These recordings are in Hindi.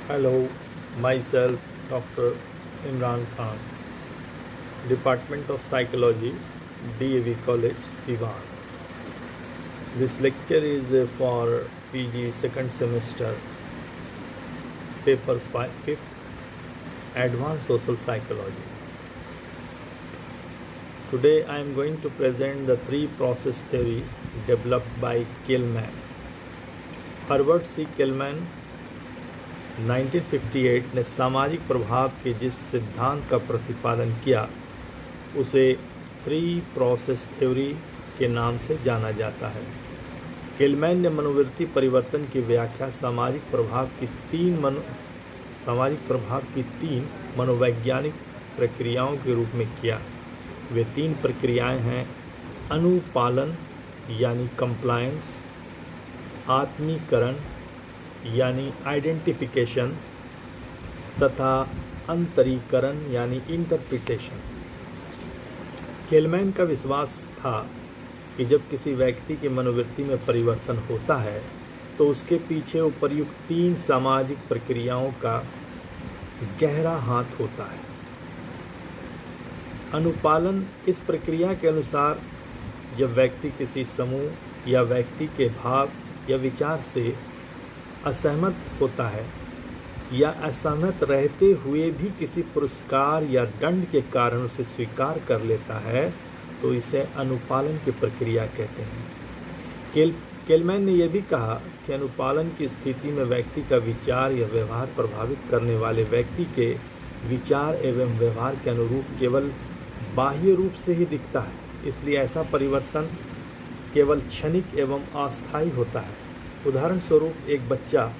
Hello, myself Dr. Imran Khan, Department of Psychology, DAV College, Siwan. This lecture is for PG second semester, paper 5th, Advanced Social Psychology. Today I am going to present the three process theory developed by Kellman. Herbert C. Kellman 1958 ने सामाजिक प्रभाव के जिस सिद्धांत का प्रतिपादन किया उसे थ्री प्रोसेस थ्योरी के नाम से जाना जाता है। केलमैन ने मनोवृत्ति परिवर्तन की व्याख्या सामाजिक प्रभाव की तीन मनोवैज्ञानिक प्रक्रियाओं के रूप में किया। वे तीन प्रक्रियाएं हैं: अनुपालन यानी कंप्लायंस, आत्मीकरण यानी आइडेंटिफिकेशन तथा अंतरीकरण यानी इंटरप्रिटेशन। केलमैन का विश्वास था कि जब किसी व्यक्ति की मनोवृत्ति में परिवर्तन होता है तो उसके पीछे उपर्युक्त तीन सामाजिक प्रक्रियाओं का गहरा हाथ होता है। अनुपालन इस प्रक्रिया के अनुसार जब व्यक्ति किसी समूह या व्यक्ति के भाव या विचार से असहमत होता है या असहमत रहते हुए भी किसी पुरस्कार या दंड के कारण उसे स्वीकार कर लेता है तो इसे अनुपालन की प्रक्रिया कहते हैं। केलमैन ने यह भी कहा कि अनुपालन की स्थिति में व्यक्ति का विचार या व्यवहार प्रभावित करने वाले व्यक्ति के विचार एवं व्यवहार के अनुरूप केवल बाह्य रूप से ही दिखता है, इसलिए ऐसा परिवर्तन केवल क्षणिक एवं अस्थायी होता है। उदाहरण स्वरूप एक बच्चा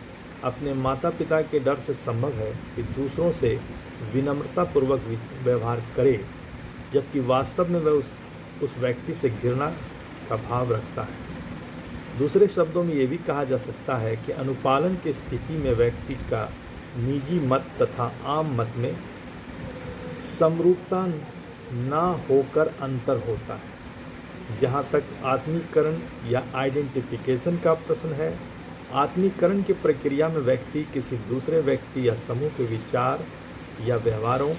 अपने माता पिता के डर से संभव है कि दूसरों से विनम्रतापूर्वक व्यवहार करे, जबकि वास्तव में वह उस व्यक्ति से घृणा का भाव रखता है। दूसरे शब्दों में ये भी कहा जा सकता है कि अनुपालन की स्थिति में व्यक्ति का निजी मत तथा आम मत में समरूपता ना होकर अंतर होता है। जहाँ तक आत्मीकरण या आइडेंटिफिकेशन का प्रश्न है, आत्मीकरण की प्रक्रिया में व्यक्ति किसी दूसरे व्यक्ति या समूह के विचार या व्यवहारों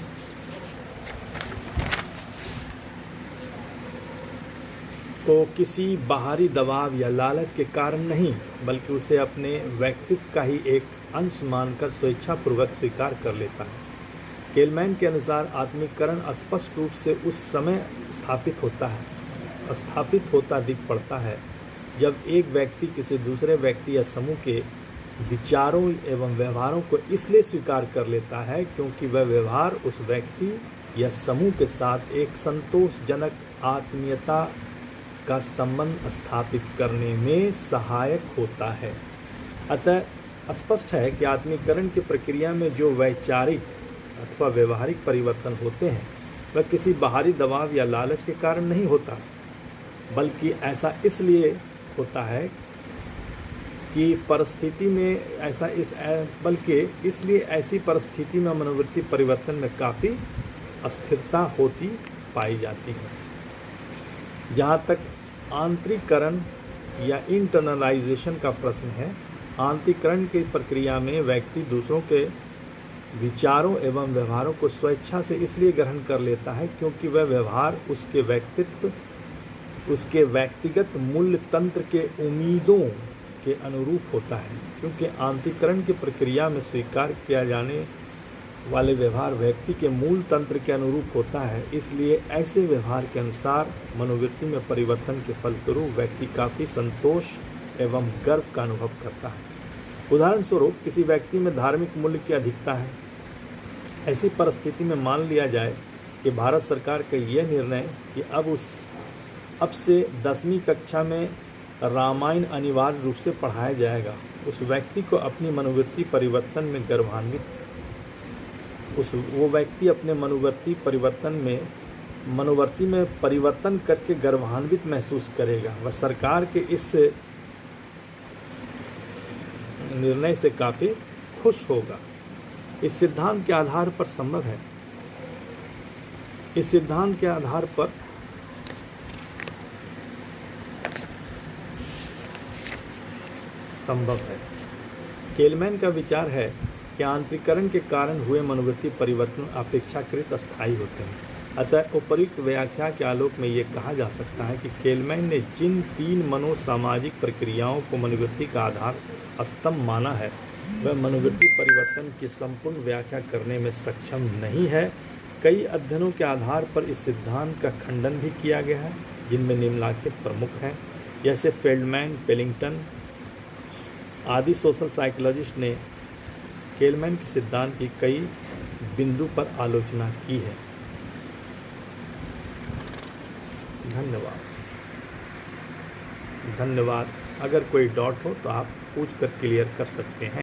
को किसी बाहरी दबाव या लालच के कारण नहीं बल्कि उसे अपने व्यक्तित्व का ही एक अंश मानकर स्वेच्छापूर्वक स्वीकार कर लेता है। केलमैन के अनुसार आत्मीकरण स्पष्ट रूप से उस समय स्थापित होता दिख पड़ता है जब एक व्यक्ति किसी दूसरे व्यक्ति या समूह के विचारों एवं व्यवहारों को इसलिए स्वीकार कर लेता है क्योंकि वह व्यवहार उस व्यक्ति या समूह के साथ एक संतोषजनक आत्मीयता का संबंध स्थापित करने में सहायक होता है। अतः स्पष्ट है कि आत्मीकरण की प्रक्रिया में जो वैचारिक अथवा व्यवहारिक परिवर्तन होते हैं वह किसी बाहरी दबाव या लालच के कारण नहीं होता, बल्कि ऐसा इसलिए होता है कि इसलिए ऐसी परिस्थिति में मनोवृत्ति परिवर्तन में काफ़ी अस्थिरता होती पाई जाती है। जहाँ तक आंतरिकरण या इंटरनलाइजेशन का प्रश्न है, आंतरिकरण की प्रक्रिया में व्यक्ति दूसरों के विचारों एवं व्यवहारों को स्वेच्छा से इसलिए ग्रहण कर लेता है क्योंकि वह व्यवहार उसके व्यक्तिगत मूल्य तंत्र के उम्मीदों के अनुरूप होता है। क्योंकि आंतरिकरण की प्रक्रिया में स्वीकार किया जाने वाले व्यवहार व्यक्ति के मूल तंत्र के अनुरूप होता है, इसलिए ऐसे व्यवहार के अनुसार मनोवृत्ति में परिवर्तन के फलस्वरूप व्यक्ति काफ़ी संतोष एवं गर्व का अनुभव करता है। उदाहरण स्वरूप किसी व्यक्ति में धार्मिक मूल्य की अधिकता है। ऐसी परिस्थिति में मान लिया जाए कि भारत सरकार का यह निर्णय कि अब से 10वीं कक्षा में रामायण अनिवार्य रूप से पढ़ाया जाएगा, उस व्यक्ति को अपनी मनोवृत्ति परिवर्तन में वो व्यक्ति अपने मनोवृत्ति में परिवर्तन करके गर्वान्वित महसूस करेगा। वह सरकार के इस निर्णय से काफ़ी खुश होगा। इस सिद्धांत के आधार पर संभव है। केलमैन का विचार है कि आंतरिकरण के कारण हुए मनोवृत्ति परिवर्तन अपेक्षाकृत अस्थायी होते हैं। अतः उपर्युक्त व्याख्या के आलोक में ये कहा जा सकता है कि केलमैन ने जिन 3 मनोसामाजिक प्रक्रियाओं को मनोवृत्ति का आधार स्तंभ माना है, वह मनोवृत्ति परिवर्तन की संपूर्ण व्याख्या करने में सक्षम नहीं है। कई अध्ययनों के आधार पर इस सिद्धांत का खंडन भी किया गया है, जिनमें निम्नलिखित प्रमुख हैं, जैसे फेल्डमैन, पेलिंगटन आदि सोशल साइकोलॉजिस्ट ने केलमैन के सिद्धांत की कई बिंदु पर आलोचना की है। धन्यवाद। अगर कोई डाउट हो तो आप पूछ कर क्लियर कर सकते हैं।